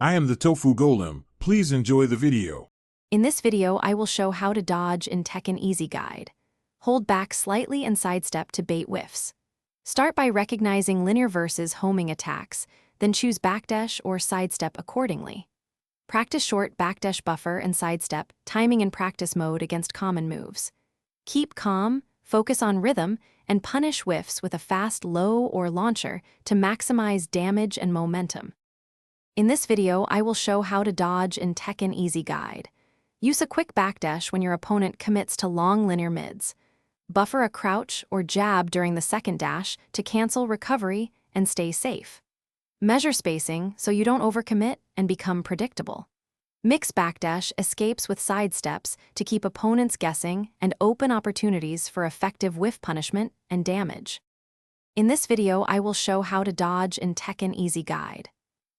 I am the Tofu Golem. Please enjoy the video. In this video, I will show how to dodge in Tekken Easy Guide. Hold back slightly and sidestep to bait whiffs. Start by recognizing linear versus homing attacks, then choose backdash or sidestep accordingly. Practice short backdash buffer and sidestep, timing in practice mode against common moves. Keep calm, focus on rhythm, and punish whiffs with a fast low or launcher to maximize damage and momentum. In this video, I will show how to dodge in Tekken Easy Guide. Use a quick backdash when your opponent commits to long linear mids. Buffer a crouch or jab during the second dash to cancel recovery and stay safe. Measure spacing so you don't overcommit and become predictable. Mix backdash escapes with sidesteps to keep opponents guessing and open opportunities for effective whiff punishment and damage. In this video, I will show how to dodge in Tekken Easy Guide.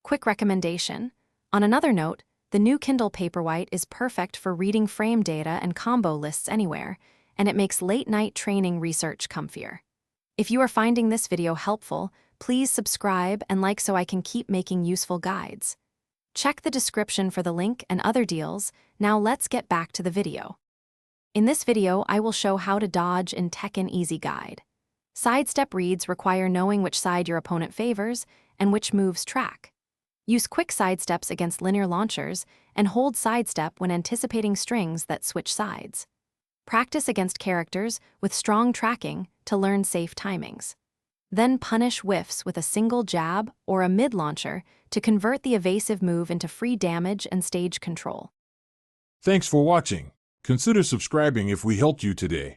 Quick recommendation. On another note, the new Kindle Paperwhite is perfect for reading frame data and combo lists anywhere, and it makes late-night training research comfier. If you are finding this video helpful, please subscribe and like so I can keep making useful guides. Check the description for the link and other deals. Now let's get back to the video. In this video, I will show how to dodge in Tekken Easy Guide. Sidestep reads require knowing which side your opponent favors and which moves track. Use quick sidesteps against linear launchers and hold sidestep when anticipating strings that switch sides. Practice against characters with strong tracking to learn safe timings. Then punish whiffs with a single jab or a mid-launcher to convert the evasive move into free damage and stage control. Thanks for watching. Consider subscribing if we helped you today.